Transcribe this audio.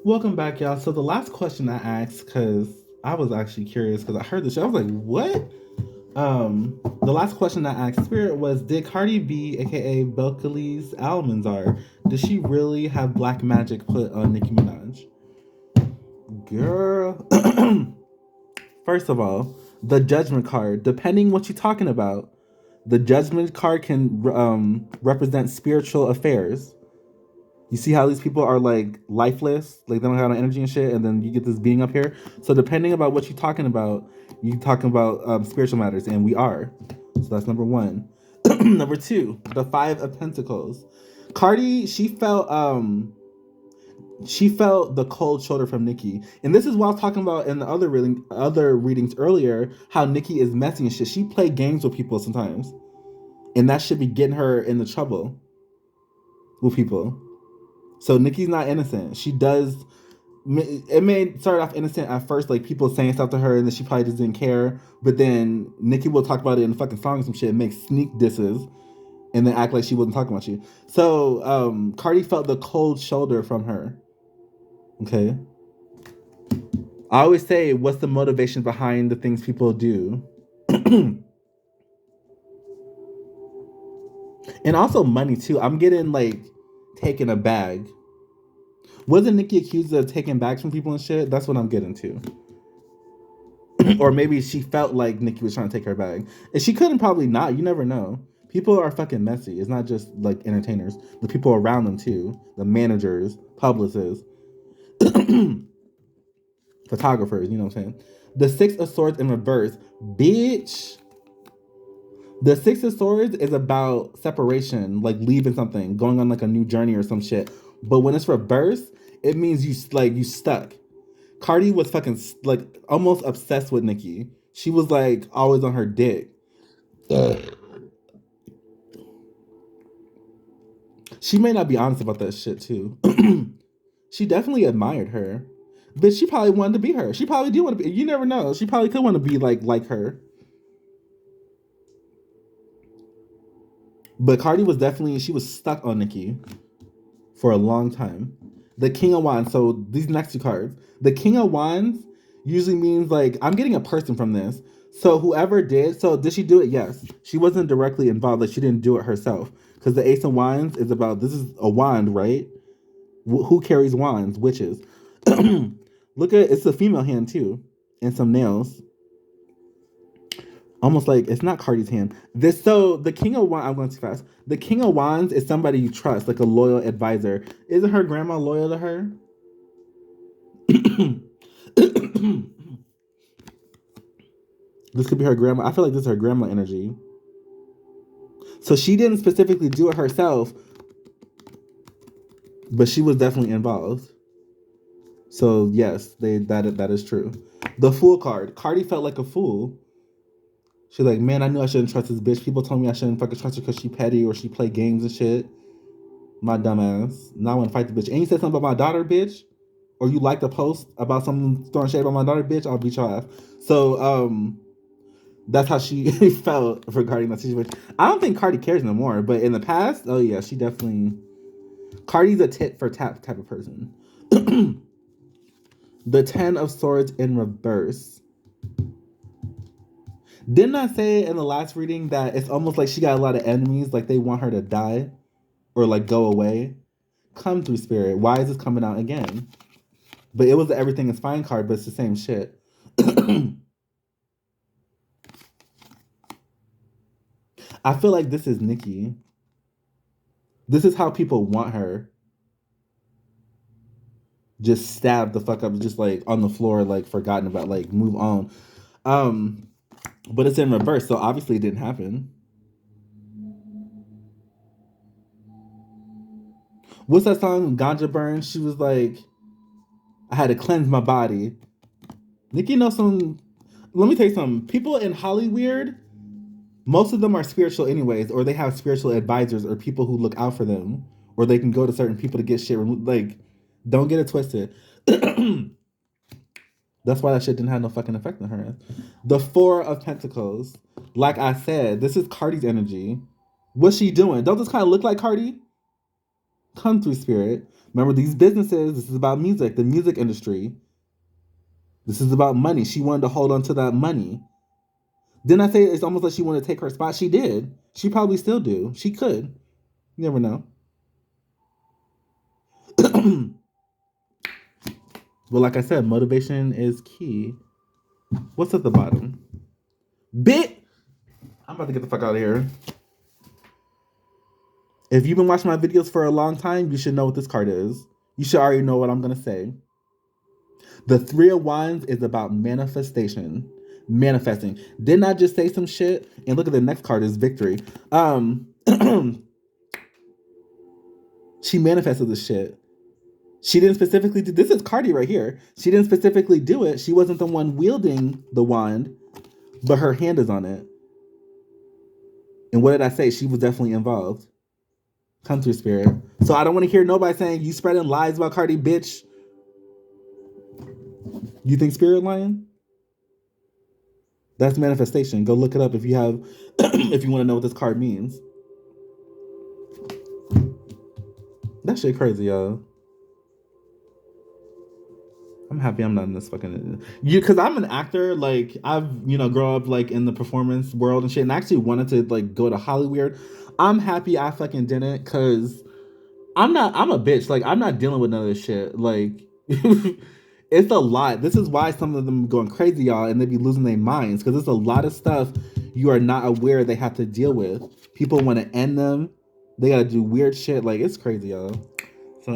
Welcome back, y'all. So the last question I asked, because I was actually curious, because I heard this shit, I was like, "What?" The last question I asked Spirit was, "Did Cardi B, aka Belcalis Almanzar, did she really have black magic put on Nicki Minaj?" Girl, first of all, the judgment card, depending what you're talking about, the judgment card can represent spiritual affairs. You see how these people are like lifeless, like they don't have no energy and shit, and then you get this being up here. So depending about what you're talking about, you talking about spiritual matters, and we are. So that's number one. Number two, the Five of Pentacles. Cardi, she felt the cold shoulder from Nicki, and this is what I was talking about in the other readings earlier. How Nicki is messy and shit. She play games with people sometimes, and that should be getting her into trouble with people. So Nikki's not innocent. She does. It may start off innocent at first, like people saying stuff to her, and then she probably just didn't care. But then Nikki will talk about it in fucking songs and shit, make sneak disses, and then act like she wasn't talking about you. So Cardi felt the cold shoulder from her. Okay. I always say, what's the motivation behind the things people do? And also money too. I'm getting like taking a bag. Wasn't Nikki accused of taking bags from people and shit? That's what I'm getting to. Or maybe she felt like Nikki was trying to take her bag. And she couldn't probably not. You never know. People are fucking messy. It's not just like entertainers. The people around them too. The managers, publicists, photographers, you know what I'm saying? The Six of Swords in reverse. Bitch. The Six of Swords is about separation, like leaving something, going on like a new journey or some shit. But when it's reversed, it means you stuck. Cardi was fucking like almost obsessed with Nicki. She was like always on her dick. She may not be honest about that shit too. She definitely admired her, but she probably wanted to be her. She probably did want to be. You never know. She probably could want to be like her. But Cardi was definitely she was stuck on Nicki for a long time. The King of Wands. So these next two cards, the King of Wands usually means like I'm getting a person from this. So whoever did, so did she do it? Yes. She wasn't directly involved. Like she didn't do it herself. Because the Ace of Wands is about this is a wand, right? Who carries wands? Witches. Look at it's a female hand too, and some nails. Almost like it's not Cardi's hand. This so the King of Wands. I'm going too fast. The King of Wands is somebody you trust, like a loyal advisor. Isn't her grandma loyal to her? This could be her grandma. I feel like this is her grandma energy. So she didn't specifically do it herself, but she was definitely involved. So yes, that is true. The Fool card. Cardi felt like a fool. She's like, man, I knew I shouldn't trust this bitch. People told me I shouldn't fucking trust her because she petty or she play games and shit. My dumb ass. Now I want to fight the bitch. And you said something about my daughter, bitch? Or you liked a post about someone throwing shade about my daughter, bitch? I'll beat your ass. So, that's how she felt regarding that situation. I don't think Cardi cares no more, but in the past, oh yeah, she definitely. Cardi's a tit for tat type of person. The Ten of Swords in reverse. Didn't I say in the last reading that it's almost like she got a lot of enemies, like they want her to die or like go away? Come through, spirit. Why is this coming out again? But it was the Everything is Fine card, but it's the same shit. I feel like this is Nicki. This is how people want her. Just stabbed the fuck up, just like on the floor, like forgotten about, like move on. Um, but it's in reverse, so obviously it didn't happen. What's that song? Ganja Burn. She was like, I had to cleanse my body. Nicki knows some. Let me tell you something. People in Hollywood, most of them are spiritual anyways, or they have spiritual advisors or people who look out for them, or they can go to certain people to get shit removed. Like, don't get it twisted. That's why that shit didn't have no fucking effect on her. The Four of Pentacles. Like I said, this is Cardi's energy. What's she doing? Don't this kind of look like Cardi? Come through, spirit. Remember these businesses, this is about music, the music industry. This is about money. She wanted to hold on to that money. Didn't I say it's almost like she wanted to take her spot? She did. She probably still do. She could. You never know. But like I said, motivation is key. What's at the bottom? Bit. I'm about to get the fuck out of here. If you've been watching my videos for a long time, you should know what this card is. You should already know what I'm going to say. The Three of Wands is about manifestation. Manifesting. Didn't I just say some shit? And look at the next card is victory. She manifested this shit. She didn't specifically do this. Is Cardi right here. She didn't specifically do it. She wasn't the one wielding the wand, but her hand is on it. And what did I say? She was definitely involved. Come through, spirit. So I don't want to hear nobody saying you spreading lies about Cardi, bitch. You think spirit lying? That's manifestation. Go look it up if you have, if you want to know what this card means. That shit crazy, y'all. I'm happy I'm not in this fucking because I'm an actor. Like I've grow up like in the performance world and shit, and I actually wanted to like go to Hollywood. I'm happy I fucking didn't because I'm a bitch. Like I'm not dealing with none of this shit. Like it's a lot. This is why some of them going crazy, y'all, and they be losing their minds because there's a lot of stuff you are not aware they have to deal with. People want to end them. They gotta do weird shit. Like it's crazy, y'all. So